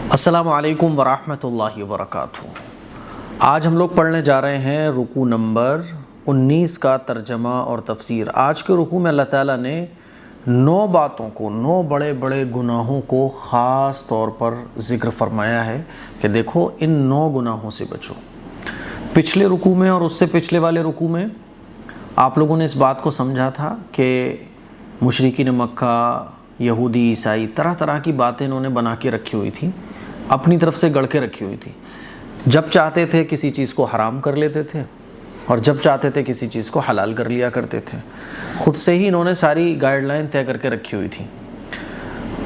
السلام علیکم ورحمۃ اللہ وبرکاتہ۔ آج ہم لوگ پڑھنے جا رہے ہیں رکوع نمبر 19 کا ترجمہ اور تفسیر۔ آج کے رکوع میں اللہ تعالیٰ نے 9 باتوں کو، 9 بڑے بڑے گناہوں کو خاص طور پر ذکر فرمایا ہے کہ دیکھو ان 9 گناہوں سے بچو۔ پچھلے رکوع میں اور اس سے پچھلے والے رکوع میں آپ لوگوں نے اس بات کو سمجھا تھا کہ مشرکین مکہ، یہودی، عیسائی طرح طرح کی باتیں انہوں نے بنا کے رکھی ہوئی تھیں، اپنی طرف سے گڑھ کے رکھی ہوئی تھی۔ جب چاہتے تھے کسی چیز کو حرام کر لیتے تھے اور جب چاہتے تھے کسی چیز کو حلال کر لیا کرتے تھے۔ خود سے ہی انہوں نے ساری گائیڈ لائن طے کر کے رکھی ہوئی تھی۔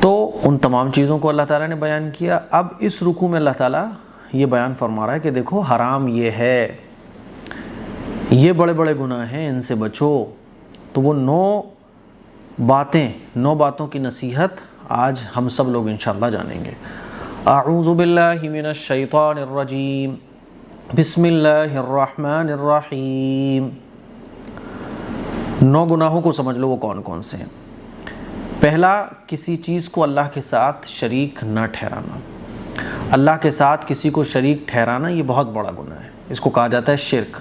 تو ان تمام چیزوں کو اللہ تعالیٰ نے بیان کیا۔ اب اس رکوع میں اللہ تعالیٰ یہ بیان فرما رہا ہے کہ دیکھو حرام یہ ہے، یہ بڑے بڑے گناہ ہیں، ان سے بچو۔ تو وہ 9 باتوں کی نصیحت آج ہم سب لوگ انشاءاللہ جانیں گے۔ اعوذ باللہ من الشیطان الرجیم، بسم اللہ الرحمن الرحیم۔ 9 گناہوں کو سمجھ لو وہ کون کون سے ہیں۔ پہلا، کسی چیز کو اللہ کے ساتھ شریک نہ ٹھہرانا۔ اللہ کے ساتھ کسی کو شریک ٹھہرانا یہ بہت بڑا گناہ ہے، اس کو کہا جاتا ہے شرک۔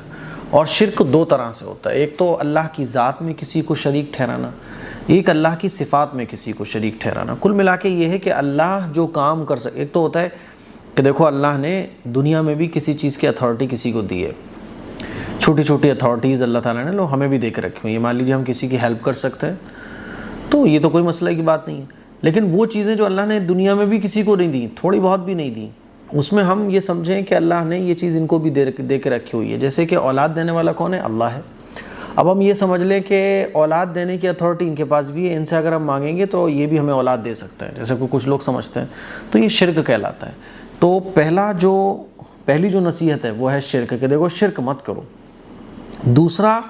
اور شرک 2 طرح سے ہوتا ہے، ایک تو اللہ کی ذات میں کسی کو شریک ٹھہرانا، ایک اللہ کی صفات میں کسی کو شریک ٹھہرانا۔ کل ملا کے یہ ہے کہ اللہ جو کام کر سکے، ایک تو ہوتا ہے کہ دیکھو اللہ نے دنیا میں بھی کسی چیز کی اتھارٹی کسی کو دی ہے، چھوٹی چھوٹی اتھارٹیز اللہ تعالیٰ نے ہمیں بھی دے کے رکھی ہوئی ہیں۔ مان لیجیے ہم کسی کی ہیلپ کر سکتے ہیں تو یہ تو کوئی مسئلہ کی بات نہیں ہے، لیکن وہ چیزیں جو اللہ نے دنیا میں بھی کسی کو نہیں دیں، تھوڑی بہت بھی نہیں دیں، اس میں ہم یہ سمجھیں کہ اللہ نے یہ چیز ان کو بھی دے کے رکھی ہوئی ہے۔ جیسے کہ اولاد دینے والا کون ہے؟ اللہ ہے۔ اب ہم یہ سمجھ لیں کہ اولاد دینے کی اتھارٹی ان کے پاس بھی ہے، ان سے اگر ہم مانگیں گے تو یہ بھی ہمیں اولاد دے سکتا ہے، جیسے کہ کچھ لوگ سمجھتے ہیں، تو یہ شرک کہلاتا ہے۔ تو پہلی جو نصیحت ہے وہ ہے شرک، کہ دیکھو شرک مت کرو۔ دوسرا،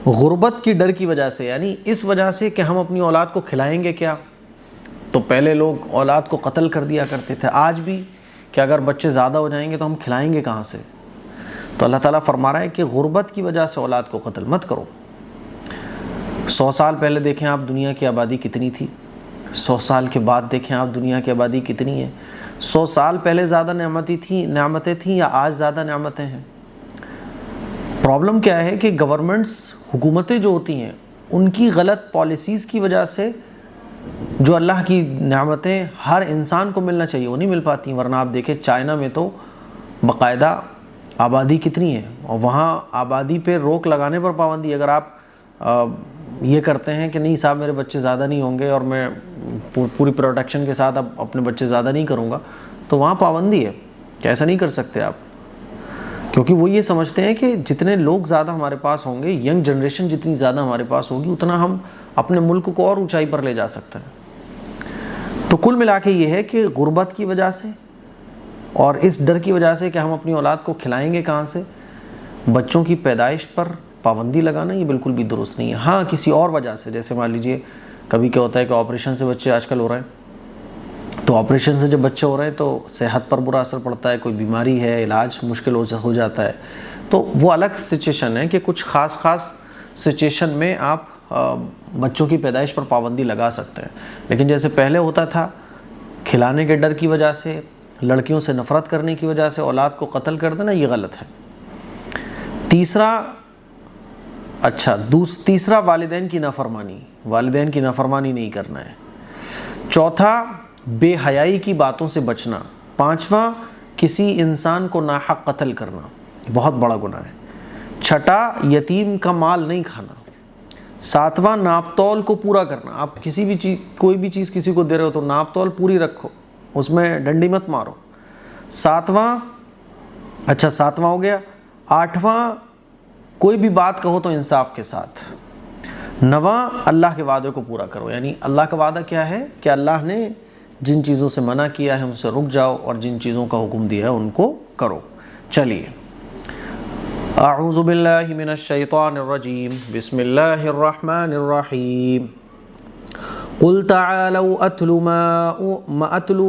غربت کی ڈر کی وجہ سے، یعنی اس وجہ سے کہ ہم اپنی اولاد کو کھلائیں گے کیا، تو پہلے لوگ اولاد کو قتل کر دیا کرتے تھے، آج بھی کہ اگر بچے زیادہ ہو جائیں گے تو ہم کھلائیں گے کہاں سے؟ تو اللہ تعالیٰ فرما رہا ہے کہ غربت کی وجہ سے اولاد کو قتل مت کرو۔ 100 سال پہلے دیکھیں آپ دنیا کی آبادی کتنی تھی، 100 سال کے بعد دیکھیں آپ دنیا کی آبادی کتنی ہے۔ 100 سال پہلے زیادہ نعمتیں تھیں یا آج زیادہ نعمتیں ہیں؟ پرابلم کیا ہے کہ گورنمنٹس، حکومتیں جو ہوتی ہیں، ان کی غلط پالیسیز کی وجہ سے جو اللہ کی نعمتیں ہر انسان کو ملنا چاہیے وہ نہیں مل پاتی۔ ورنہ آپ دیکھیں چائنا میں تو باقاعدہ آبادی کتنی ہے، اور وہاں آبادی پہ روک لگانے پر پابندی۔ اگر آپ یہ کرتے ہیں کہ نہیں صاحب میرے بچے زیادہ نہیں ہوں گے اور میں پوری پروٹیکشن کے ساتھ اب اپنے بچے زیادہ نہیں کروں گا، تو وہاں پابندی ہے کہ ایسا نہیں کر سکتے آپ، کیونکہ وہ یہ سمجھتے ہیں کہ جتنے لوگ زیادہ ہمارے پاس ہوں گے، ینگ جنریشن جتنی زیادہ ہمارے پاس ہوگی، اتنا ہم اپنے ملک کو اور اونچائی پر لے جا سکتے ہیں۔ تو کل ملا کے یہ ہے کہ غربت کی وجہ سے اور اس ڈر کی وجہ سے کہ ہم اپنی اولاد کو کھلائیں گے کہاں سے، بچوں کی پیدائش پر پابندی لگانا یہ بالکل بھی درست نہیں ہے۔ ہاں کسی اور وجہ سے، جیسے مان لیجئے کبھی کیا ہوتا ہے کہ آپریشن سے بچے آج کل ہو رہے ہیں، تو آپریشن سے جب بچے ہو رہے ہیں تو صحت پر برا اثر پڑتا ہے، کوئی بیماری ہے، علاج مشکل ہو جاتا ہے، تو وہ الگ سچویشن ہے کہ کچھ خاص سچویشن میں آپ بچوں کی پیدائش پر پابندی لگا سکتے ہیں۔ لیکن جیسے پہلے ہوتا تھا، کھلانے کے ڈر کی وجہ سے، لڑکیوں سے نفرت کرنے کی وجہ سے اولاد کو قتل کر دینا، یہ غلط ہے۔ تیسرا والدین کی نافرمانی نہیں کرنا ہے۔ چوتھا، بے حیائی کی باتوں سے بچنا۔ پانچواں، کسی انسان کو ناحق قتل کرنا، بہت بڑا گناہ ہے۔ چھٹا، یتیم کا مال نہیں کھانا۔ ساتواں، ناپ تول کو پورا کرنا۔ آپ کوئی بھی چیز کسی کو دے رہے ہو تو ناپ تول پوری رکھو، اس میں ڈنڈی مت مارو۔ ساتواں ہو گیا۔ آٹھواں، کوئی بھی بات کہو تو انصاف کے ساتھ۔ نواں، اللہ کے وعدے کو پورا کرو، یعنی اللہ کا وعدہ کیا ہے کہ اللہ نے جن چیزوں سے منع کیا ہے ان سے رک جاؤ، اور جن چیزوں کا حکم دیا ہے ان کو کرو۔ چلیے، اعوذ باللہ من الشیطان الرجیم، بسم اللہ الرحمن الرحیم۔ قل تعالوا اتل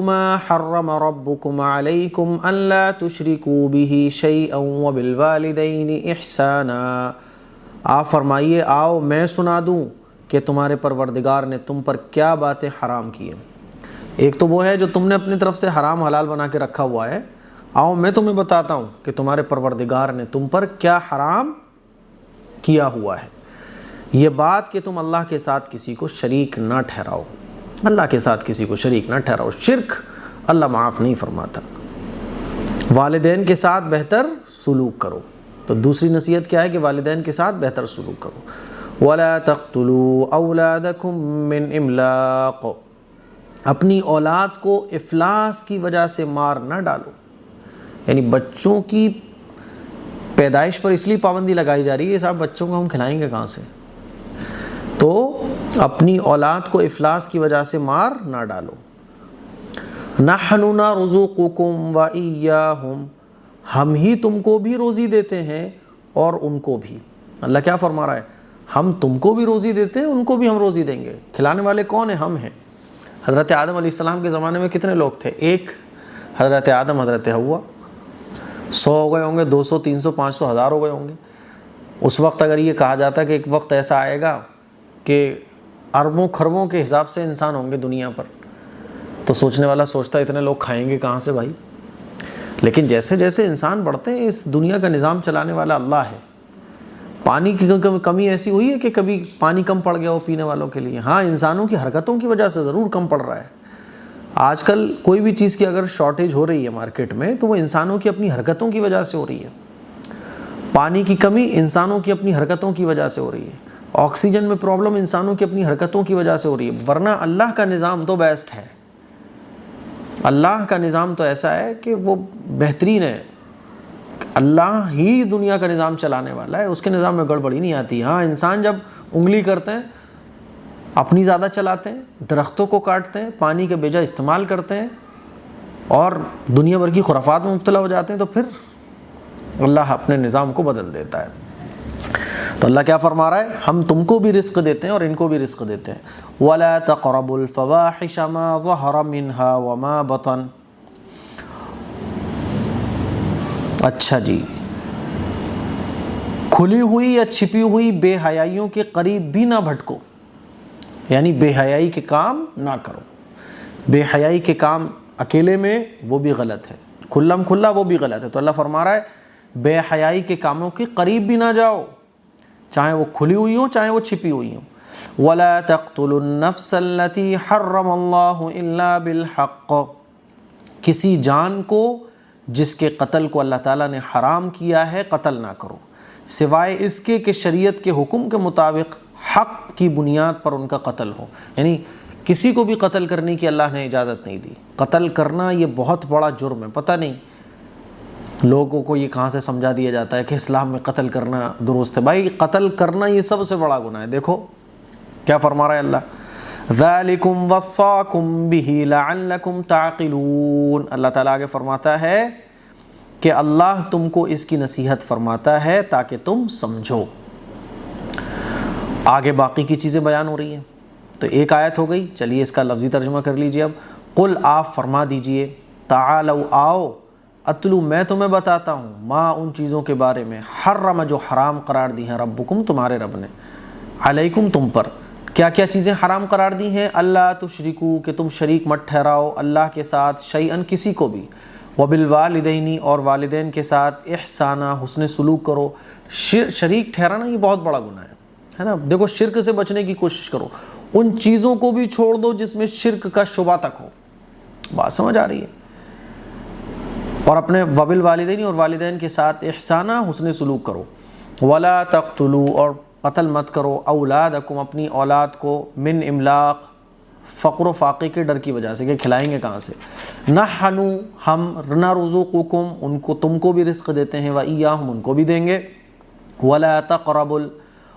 ما حرم ربكم عليكم الا تشركوا به شيئا وبالوالدين احسانا۔ آپ فرمائیے، آؤ میں سنا دوں کہ تمہارے پروردگار نے تم پر کیا باتیں حرام کی ہیں۔ ایک تو وہ ہے جو تم نے اپنی طرف سے حرام حلال بنا کے رکھا ہوا ہے، آؤ میں تمہیں بتاتا ہوں کہ تمہارے پروردگار نے تم پر کیا حرام کیا ہوا ہے۔ یہ بات کہ تم اللہ کے ساتھ کسی کو شریک نہ ٹھہراؤ، اللہ کے ساتھ کسی کو شریک نہ ٹھہراؤ، شرک اللہ معاف نہیں فرماتا۔ والدین کے ساتھ بہتر سلوک کرو، تو دوسری نصیحت کیا ہے کہ والدین کے ساتھ بہتر سلوک کرو۔ وَلَا تَقْتُلُوا أَوْلَادَكُم مِّنْ إِمْلَاقٍ، اپنی اولاد کو افلاس کی وجہ سے مار نہ ڈالو، یعنی بچوں کی پیدائش پر اس لیے پابندی لگائی جا رہی ہے صاحب بچوں کو ہم کھلائیں گے کہاں سے، تو اپنی اولاد کو افلاس کی وجہ سے مار نہ ڈالو۔ نحن نرزقکم وإیاہم، ہم ہی تم کو بھی روزی دیتے ہیں اور ان کو بھی۔ اللہ کیا فرما رہا ہے؟ ہم تم کو بھی روزی دیتے ہیں، ان کو بھی ہم روزی دیں گے۔ کھلانے والے کون ہیں؟ ہم ہیں۔ حضرت آدم علیہ السلام کے زمانے میں کتنے لوگ تھے؟ ایک، حضرت آدم، حضرت حوا۔ 100 ہو گئے ہوں گے، 200، 300، 500، 1000 ہو گئے ہوں گے۔ اس وقت اگر یہ کہا جاتا کہ ایک وقت ایسا آئے گا کہ اربوں خربوں کے حساب سے انسان ہوں گے دنیا پر، تو سوچنے والا سوچتا اتنے لوگ کھائیں گے کہاں سے بھائی؟ لیکن جیسے جیسے انسان بڑھتے ہیں، اس دنیا کا نظام چلانے والا اللہ ہے۔ پانی کی کمی ایسی ہوئی ہے کہ کبھی پانی کم پڑ گیا ہو پینے والوں کے لیے؟ ہاں، انسانوں کی حرکتوں کی وجہ سے ضرور کم پڑ رہا ہے۔ آج کل کوئی بھی چیز کی اگر شارٹیج ہو رہی ہے مارکیٹ میں تو وہ انسانوں کی اپنی حرکتوں کی وجہ سے ہو رہی ہے۔ پانی کی کمی انسانوں کی اپنی حرکتوں کی وجہ سے ہو رہی ہے۔ آکسیجن میں پرابلم انسانوں کی اپنی حرکتوں کی وجہ سے ہو رہی ہے، ورنہ اللہ کا نظام تو بیسٹ ہے۔ اللہ کا نظام تو ایسا ہے کہ وہ بہترین ہے۔ اللہ ہی دنیا کا نظام چلانے والا ہے، اس کے نظام میں گڑبڑی نہیں آتی۔ ہاں، انسان جب انگلی کرتے ہیں، اپنی زیادہ چلاتے ہیں، درختوں کو کاٹتے ہیں، پانی کے بیجا استعمال کرتے ہیں اور دنیا بھر کی خرافات میں مبتلا ہو جاتے ہیں، تو پھر اللہ اپنے نظام کو بدل دیتا ہے۔ تو اللہ کیا فرما رہا ہے؟ ہم تم کو بھی رزق دیتے ہیں اور ان کو بھی رزق دیتے ہیں۔ وَلَا تَقْرَبُوا الْفَوَاحِشَ مَا ظَهَرَ مِنْهَا وَمَا بَطَنَ۔ اچھا جی، کھلی ہوئی یا چھپی ہوئی بے حیائیوں کے قریب بھی نہ بھٹکو، یعنی بے حیائی کے کام نہ کرو۔ بے حیائی کے کام اکیلے میں وہ بھی غلط ہے، کھلم کھلا وہ بھی غلط ہے۔ تو اللہ فرما رہا ہے بے حیائی کے کاموں کے قریب بھی نہ جاؤ، چاہے وہ کھلی ہوئی ہوں چاہے وہ چھپی ہوئی ہوں۔ وَلَا تَقْتُلُوا النَّفْسَ الَّتِي حَرَّمَ اللَّهُ إِلَّا بِالْحَقِّ، کسی جان کو جس کے قتل کو اللہ تعالیٰ نے حرام کیا ہے قتل نہ کرو، سوائے اس کے کہ شریعت کے حکم کے مطابق حق کی بنیاد پر ان کا قتل ہو۔ یعنی کسی کو بھی قتل کرنے کی اللہ نے اجازت نہیں دی۔ قتل کرنا یہ بہت بڑا جرم ہے۔ پتہ نہیں لوگوں کو یہ کہاں سے سمجھا دیا جاتا ہے کہ اسلام میں قتل کرنا درست ہے۔ بھائی، قتل کرنا یہ سب سے بڑا گناہ ہے۔ دیکھو کیا فرما رہا ہے اللہ، ذَلِكُمْ وَصَّاكُمْ بِهِ لَعَلَّكُمْ تَعْقِلُونَ۔ اللہ تعالیٰ آگے فرماتا ہے کہ اللہ تم کو اس کی نصیحت فرماتا ہے تاکہ تم سمجھو۔ آگے باقی کی چیزیں بیان ہو رہی ہیں، تو ایک آیت ہو گئی، چلیے اس کا لفظی ترجمہ کر لیجئے۔ اب قل، آپ فرما دیجئے، تعالوا، آؤ، اتلو، میں تمہیں بتاتا ہوں، ما، ان چیزوں کے بارے میں، حرم، جو حرام قرار دی ہیں، ربکم، تمہارے رب نے، علیکم، تم پر، کیا کیا چیزیں حرام قرار دی ہیں؟ اللہ تشرکو، کہ تم شریک مت ٹھہراؤ اللہ کے ساتھ، شیئن، کسی کو بھی، وبالوالدین، اور والدین کے ساتھ، احسانہ، حسن سلوک کرو۔ شریک ٹھہرانا یہ بہت بڑا گناہ ہے نا۔ دیکھو، شرک سے بچنے کی کوشش کرو، ان چیزوں کو بھی چھوڑ دو جس میں شرک کا شبہ تک ہو۔ بات سمجھ آ رہی ہے؟ اور اپنے وبالوالدین، اور والدین کے ساتھ احسانہ، حسن سلوک کرو۔ ولا تقتلوا، اور قتل مت کرو، اولادکم، اپنی اولاد کو، من املاق، فقر و فاقے کے ڈر کی وجہ سے کہ کھلائیں گے کہاں سے۔ نحن، ہم، نرزقکم، ان کو، تم کو بھی رزق دیتے ہیں، وإیاہم، ان کو بھی دیں گے۔ ولا تقربوا،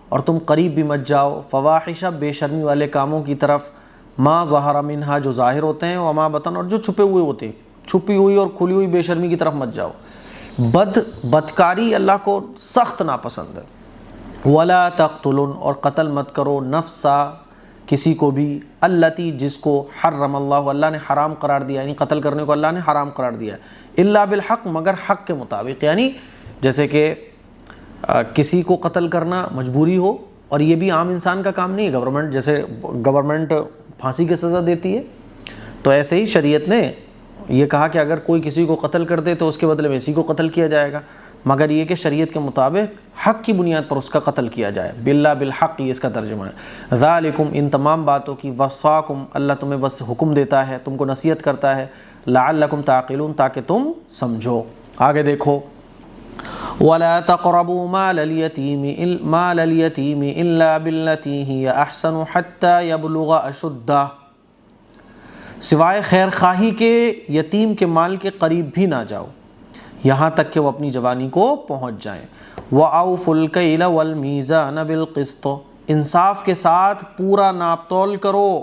اور تم قریب بھی مت جاؤ، فواحش، بے شرمی والے کاموں کی طرف، ما ظہر منہا، جو ظاہر ہوتے ہیں، وما بطن، اور جو چھپے ہوئے ہوتے ہیں۔ چھپی ہوئی اور کھلی ہوئی بے شرمی کی طرف مت جاؤ۔ بدکاری اللہ کو سخت ناپسند ہے۔ ولا تقتلوا، اور قتل مت کرو، نفسا، کسی کو بھی، التی، جس کو، حرم اللہ، اللہ نے حرام قرار دیا، یعنی قتل کرنے کو اللہ نے حرام قرار دیا ہے، الا بالحق، مگر حق کے مطابق، یعنی جیسے کہ کسی کو قتل کرنا مجبوری ہو، اور یہ بھی عام انسان کا کام نہیں ہے، گورنمنٹ، جیسے گورنمنٹ پھانسی کی سزا دیتی ہے، تو ایسے ہی شریعت نے یہ کہا کہ اگر کوئی کسی کو قتل کر دے تو اس کے بدلے میں اسی کو قتل کیا جائے گا، مگر یہ کہ شریعت کے مطابق حق کی بنیاد پر اس کا قتل کیا جائے، باللہ بالحق، یہ اس کا ترجمہ ہے۔ ذالکم، ان تمام باتوں کی، وصاکم، اللہ تمہیں بس حکم دیتا ہے، تم کو نصیحت کرتا ہے، لعلکم تعقلون، تاکہ تم سمجھو۔ آگے دیکھو، وَلَا تَقْرَبُوا مَالَ الْيَتِيمِ إِلَّا بِالَّتِي هِيَ أَحْسَنُ حَتَّى يَبْلُغَ أَشُدَّهُ، سوائے خیر خواہی کے یتیم کے مال کے قریب بھی نہ جاؤ یہاں تک کہ وہ اپنی جوانی کو پہنچ جائیں۔ وَأَوْفُوا الْكَيْلَ وَالْمِيزَانَ بِالْقِسْطِ، انصاف کے ساتھ پورا ناپ تول کرو۔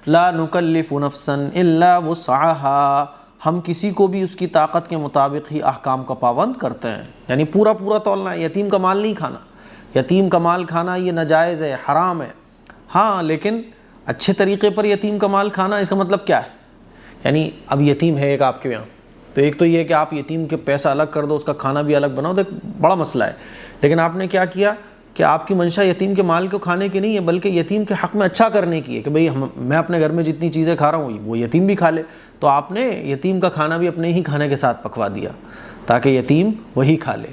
لَا نُكَلِّفُ نَفْسًا إِلَّا وُسْعَهَا، ہم کسی کو بھی اس کی طاقت کے مطابق ہی احکام کا پابند کرتے ہیں، یعنی پورا تولنا ہے۔ یتیم کا مال نہیں کھانا، یتیم کا مال کھانا یہ ناجائز ہے، حرام ہے، ہاں لیکن اچھے طریقے پر یتیم کا مال کھانا، اس کا مطلب کیا ہے؟ یعنی اب یتیم ہے ایک آپ کے یہاں، تو ایک تو یہ کہ آپ یتیم کے پیسہ الگ کر دو، اس کا کھانا بھی الگ بناؤ، تو ایک بڑا مسئلہ ہے، لیکن آپ نے کیا کیا کہ آپ کی منشا یتیم کے مال کو کھانے کی نہیں ہے، بلکہ یتیم کے حق میں اچھا کرنے کی ہے کہ بھئی میں اپنے گھر میں جتنی چیزیں کھا رہا ہوں وہ یتیم بھی کھا لے، تو آپ نے یتیم کا کھانا بھی اپنے ہی کھانے کے ساتھ پکوا دیا تاکہ یتیم وہی کھا لے،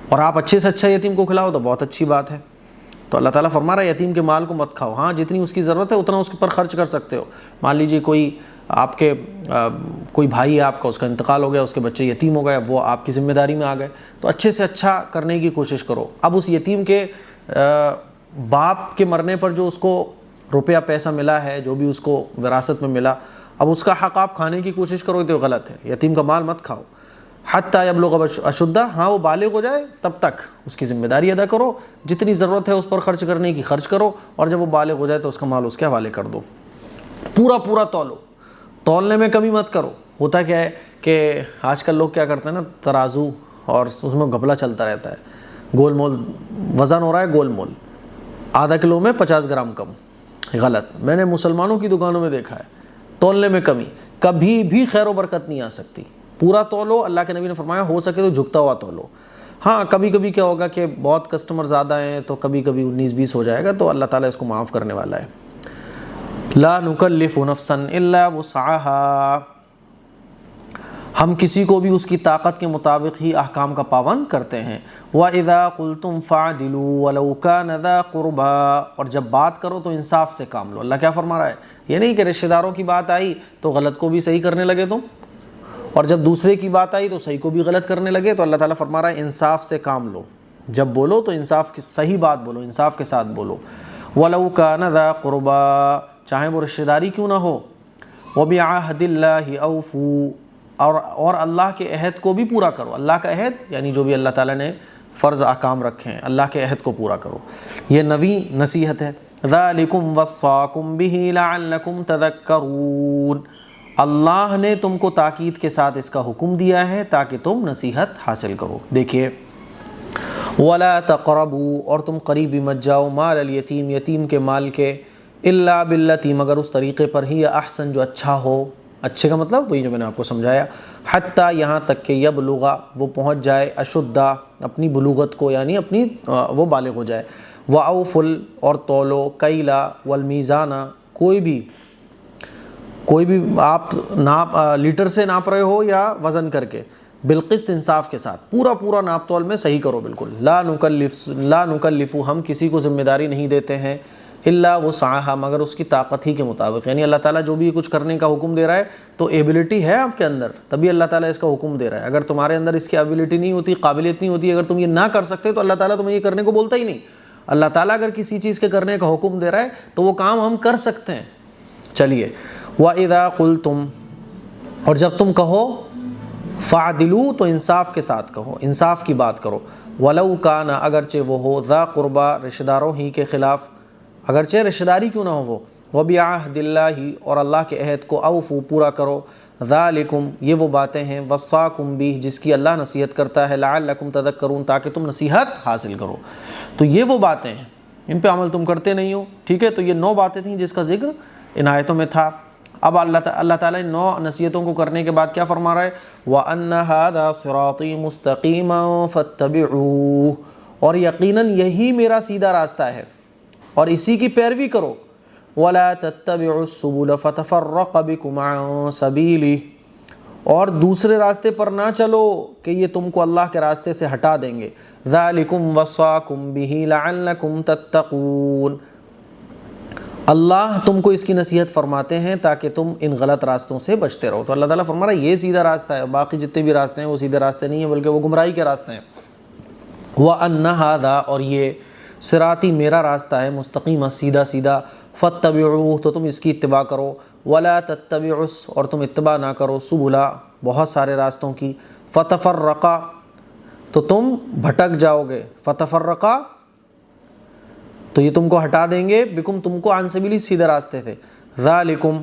اور آپ اچھے سے اچھا یتیم کو کھلاؤ تو بہت اچھی بات ہے۔ تو اللہ تعالیٰ فرما رہا ہے یتیم کے مال کو مت کھاؤ، ہاں جتنی اس کی ضرورت ہے اتنا اس پر خرچ کر سکتے ہو۔ مان لیجیے کوئی آپ کے کوئی بھائی ہے آپ کا، اس کا انتقال ہو گیا، اس کے بچے یتیم ہو گئے، وہ آپ کی ذمہ داری میں آ گئے، تو اچھے سے اچھا کرنے کی کوشش کرو۔ اب اس یتیم کے باپ کے مرنے پر جو اس کو روپیہ پیسہ ملا ہے، جو بھی اس کو وراثت میں ملا، اب اس کا حق آپ کھانے کی کوشش کرو تو غلط ہے، یتیم کا مال مت کھاؤ۔ حتیٰ یبلغ اشدہ، ہاں وہ بالغ ہو جائے تب تک اس کی ذمہ داری ادا کرو، جتنی ضرورت ہے اس پر خرچ کرنے کی خرچ کرو، اور جب وہ بالغ ہو جائے تو اس کا مال اس کے حوالے کر دو۔ پورا تولو، تولنے میں کمی مت کرو۔ ہوتا کیا ہے کہ آج کل لوگ کیا کرتے ہیں نا، ترازو اور اس میں گھپلا چلتا رہتا ہے، گول مول وزن ہو رہا ہے، گول مول آدھا کلو میں 50 گرام کم، غلط۔ میں نے مسلمانوں کی دکانوں میں دیکھا ہے تولنے میں کمی، کبھی بھی خیر و برکت نہیں آ سکتی۔ پورا تولو، اللہ کے نبی نے فرمایا ہو سکے تو جھکتا ہوا تولو۔ ہاں کبھی کبھی کیا ہوگا کہ بہت کسٹمر زیادہ ہیں تو کبھی کبھی 19-20 ہو جائے گا، تو اللہ تعالیٰ اس کو معاف کرنے والا ہے۔ لا نکلف نفسا الا وسعها، ہم کسی کو بھی اس کی طاقت کے مطابق ہی احکام کا پابند کرتے ہیں۔ وَإِذَا قُلْتُمْ فَعْدِلُوا وَلَوْ كَانَ ذَا قُرْبَىٰ، اور جب بات کرو تو انصاف سے کام لو۔ اللہ کیا فرما رہا ہے؟ یہ نہیں کہ رشتہ داروں کی بات آئی تو غلط کو بھی صحیح کرنے لگے تم، اور جب دوسرے کی بات آئی تو صحیح کو بھی غلط کرنے لگے۔ تو اللہ تعالیٰ فرما رہا ہے انصاف سے کام لو، جب بولو تو انصاف کی صحیح بات بولو، انصاف کے ساتھ بولو۔ وَلَوْ كَانَ ذَا قُرْبَىٰ، چاہے وہ رشتہ داری کیوں نہ ہو۔ وَبِعَهْدِ اللَّهِ أَوْفُوا، اور اللہ کے عہد کو بھی پورا کرو۔ اللہ کا عہد یعنی جو بھی اللہ تعالیٰ نے فرض احکام رکھے ہیں، اللہ کے عہد کو پورا کرو۔ یہ نویں نصیحت ہے۔ ذَلِكُمْ وَصَّاكُمْ بِهِ لَعَلَّكُمْ تَذَكَّرُونَ، اللہ نے تم کو تاکید کے ساتھ اس کا حکم دیا ہے تاکہ تم نصیحت حاصل کرو۔ دیکھیے، وَلَا تَقْرَبُوا، اور تم قریب بھی مت جاؤ، مال الیتیم، یتیم کے مال کے، الا باللتی، مگر اس طریقے پر ہی احسن جو اچھا ہو۔ اچھے کا مطلب وہی جو میں نے آپ کو سمجھایا، حتیٰ یہاں تک کہ یبلغ، وہ پہنچ جائے، اشدہ اپنی بلوغت کو، یعنی اپنی وہ بالغ ہو جائے۔ وَأَوْفُوا، اور تولو، کیلا والمیزان، کوئی بھی آپ ناپ لیٹر سے ناپ رہے ہو یا وزن کر کے، بالقسط، انصاف کے ساتھ، پورا ناپ تول میں صحیح کرو بالکل۔ لا نکلف، ہم کسی کو ذمہ داری نہیں دیتے ہیں، الا وسعها، مگر اس کی طاقت ہی کے مطابق، یعنی اللہ تعالیٰ جو بھی کچھ کرنے کا حکم دے رہا ہے تو ایبلٹی ہے آپ کے اندر، تبھی اللہ تعالیٰ اس کا حکم دے رہا ہے۔ اگر تمہارے اندر اس کی ایبلٹی نہیں ہوتی، قابلیت نہیں ہوتی، اگر تم یہ نہ کر سکتے تو اللہ تعالیٰ تمہیں یہ کرنے کو بولتا ہی نہیں۔ اللہ تعالیٰ اگر کسی چیز کے کرنے کا حکم دے رہا ہے تو وہ کام ہم کر سکتے ہیں۔ چلیے، وَإِذَا قُلْتُمْ، اور جب تم کہو، فَعْدِلُوا، تو انصاف کے ساتھ کہو، انصاف کی بات کرو۔ وَلَوْ كَانَ، اگرچہ وہ ہو، ذَا قُرْبَىٰ، رشتہ داروں ہی کے خلاف، اگرچہ رشتہ داری کیوں نہ ہو وہ۔ وَبِعَهْدِ اللَّهِ، اور اللہ کے عہد کو، اوفو، پورا کرو۔ ذَلِكُمْ، یہ وہ باتیں ہیں، وَصَّاكُمْ بِهِ، جس کی اللہ نصیحت کرتا ہے، لَعَلَّكُمْ تَذَكَّرُونَ، تاکہ تم نصیحت حاصل کرو۔ تو یہ وہ باتیں ہیں، ان پہ عمل تم کرتے نہیں ہو، ٹھیک ہے۔ تو یہ 9 باتیں تھیں جس کا ذکر ان آیتوں میں تھا۔ اب اللہ تعالیٰ ان 9 نصیحتوں کو کرنے کے بعد کیا فرما رہا ہے؟ وَأَنَّ هَذَا صِرَاطِي مُسْتَقِيمًا فَاتَّبِعُوهُ، اور یقیناً یہی میرا سیدھا راستہ ہے اور اسی کی پیروی کرو۔ وَلَا تَتَّبِعُوا السُّبُلَ فَتَفَرَّقَ بِكُمْ عَن سَبِيلِهِ، اور دوسرے راستے پر نہ چلو کہ یہ تم کو اللہ کے راستے سے ہٹا دیں گے. ذَلِكُمْ وَصَّاكُمْ بِهِ لَعَلَّكُمْ تَتَّقُونَ، اللہ تم کو اس کی نصیحت فرماتے ہیں تاکہ تم ان غلط راستوں سے بچتے رہو. تو اللہ تعالیٰ فرما رہا ہے یہ سیدھا راستہ ہے، باقی جتنے بھی راستے ہیں وہ سیدھے راستے نہیں ہیں بلکہ وہ گمراہی کے راستے ہیں. وَأَنَّ هَذَا، اور یہ صراطی میرا راستہ ہے، مستقیم سیدھا سیدھا. فَاتَّبِعُوهُ، تو تم اس کی اتباع کرو. وَلَا تَتَّبِعُوا، اور تم اتباع نہ کرو، سُبُلَ، بہت سارے راستوں کی. فَتَفَرَّقَ، تو تم بھٹک جاؤ گے. فَتَفَرَّقَ، تو یہ تم کو ہٹا دیں گے، بکم، تم کو، عن سبیلی، سیدھے راستے تھے. ذالکم،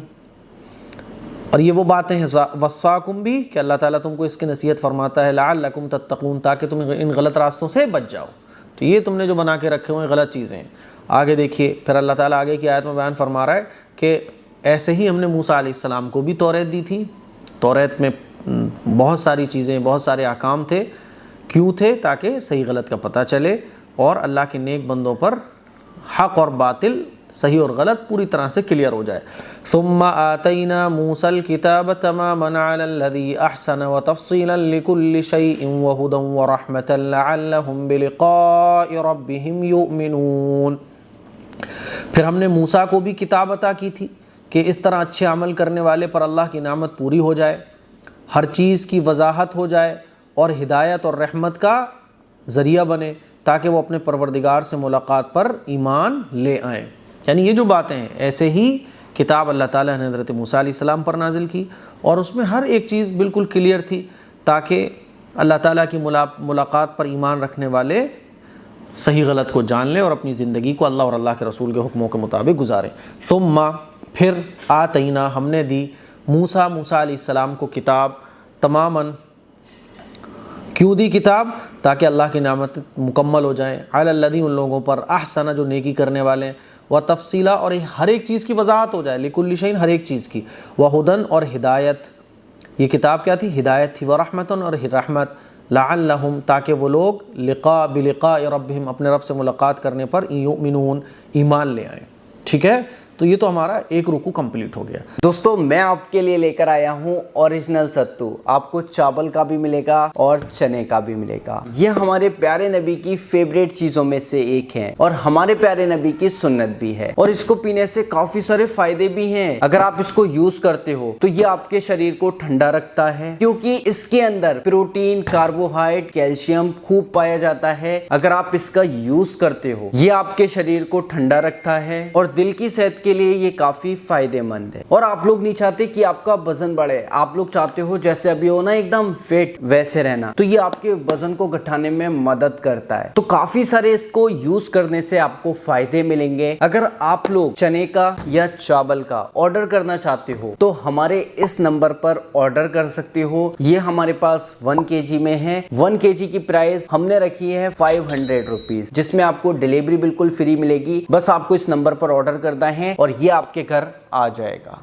اور یہ وہ باتیں ہیں وصاکم بھی کہ اللہ تعالیٰ تم کو اس کی نصیحت فرماتا ہے لعلکم تتقون، تاکہ تم ان غلط راستوں سے بچ جاؤ. تو یہ تم نے جو بنا کے رکھے ہوئے غلط چیزیں ہیں. آگے دیکھیے پھر اللہ تعالیٰ آگے کی آیت میں بیان فرما رہا ہے کہ ایسے ہی ہم نے موسیٰ علیہ السلام کو بھی توریت دی تھی. توریت میں بہت ساری چیزیں، بہت سارے احکام تھے. کیوں تھے؟ تاکہ صحیح غلط کا پتہ چلے اور اللہ کے نیک بندوں پر حق اور باطل، صحیح اور غلط پوری طرح سے کلیئر ہو جائے. ثم آتینا موسیٰ الکتاب تماما علی الذی احسن وتفصیلا لکل شیء وہدی ورحمۃ لعلہم بلقاء ربہم یؤمنون. پھر ہم نے موسیٰ کو بھی کتاب عطا کی تھی کہ اس طرح اچھے عمل کرنے والے پر اللہ کی نعمت پوری ہو جائے، ہر چیز کی وضاحت ہو جائے اور ہدایت اور رحمت کا ذریعہ بنے تاکہ وہ اپنے پروردگار سے ملاقات پر ایمان لے آئیں. یعنی یہ جو باتیں ہیں ایسے ہی کتاب اللہ تعالیٰ نے حضرت موسیٰ علیہ السلام پر نازل کی اور اس میں ہر ایک چیز بالکل کلیئر تھی تاکہ اللہ تعالیٰ کی ملاقات پر ایمان رکھنے والے صحیح غلط کو جان لیں اور اپنی زندگی کو اللہ اور اللہ کے رسول کے حکموں کے مطابق گزاریں. ثم، پھر آتینا، ہم نے دی موسیٰ علیہ السلام کو کتاب تماماً. کیوں دی کتاب؟ تاکہ اللہ کی نعمت مکمل ہو جائیں. علی الذی، ان لوگوں پر، احسن، جو نیکی کرنے والے ہیں، و تفصیلا، اور ہر ایک چیز کی وضاحت ہو جائے، لکل شیء، ہر ایک چیز کی، وہدن، اور ہدایت. یہ کتاب کیا تھی؟ ہدایت تھی. ورحمتن، اور رحمت. لعلہم، تاکہ وہ لوگ بلقاء ربہم، اپنے رب سے ملاقات کرنے پر، یؤمنون، ایمان لے آئیں. ٹھیک ہے، تو یہ تو ہمارا ایک رکوع کمپلیٹ ہو گیا. دوستو میں آپ کے لیے لے کر آیا ہوں اوریجنل ستو. آپ کو چاول کا بھی ملے گا اور چنے کا بھی ملے گا. یہ ہمارے پیارے نبی کی فیوریٹ چیزوں میں سے ایک ہے اور ہمارے پیارے نبی کی سنت بھی ہے، اور اس کو پینے سے کافی سارے فائدے بھی ہیں. اگر آپ اس کو یوز کرتے ہو تو یہ آپ کے شریر کو ٹھنڈا رکھتا ہے کیونکہ اس کے اندر پروٹین، کاربوہائیڈریٹ، کیلشیم خوب پایا جاتا ہے. اگر آپ اس کا یوز کرتے ہو یہ آپ کے شریر کو ٹھنڈا رکھتا ہے اور دل کی صحت کے لیے یہ کافی فائدے مند ہے. اور آپ لوگ نہیں چاہتے کہ آپ کا وزن بڑھے، آپ لوگ چاہتے ہو جیسے ابھی ہو نا ایک دم فٹ ویسے رہنا، تو یہ آپ کے وزن کو گھٹانے میں مدد کرتا ہے. تو کافی سارے اس کو یوز کرنے سے آپ کو فائدے ملیں گے. اگر آپ لوگ چنے کا یا چاول کا آرڈر کرنا چاہتے ہو تو ہمارے اس نمبر پر آرڈر کر سکتے ہو. یہ ہمارے پاس 1 kg میں ہے. 1 kg کی پرائس ہم نے رکھی ہے 500 روپیز، جس میں آپ کو ڈیلیوری بالکل فری ملے گی. بس آپ کو اس نمبر پر آرڈر کرنا ہے اور یہ آپ کے گھر آ جائے گا.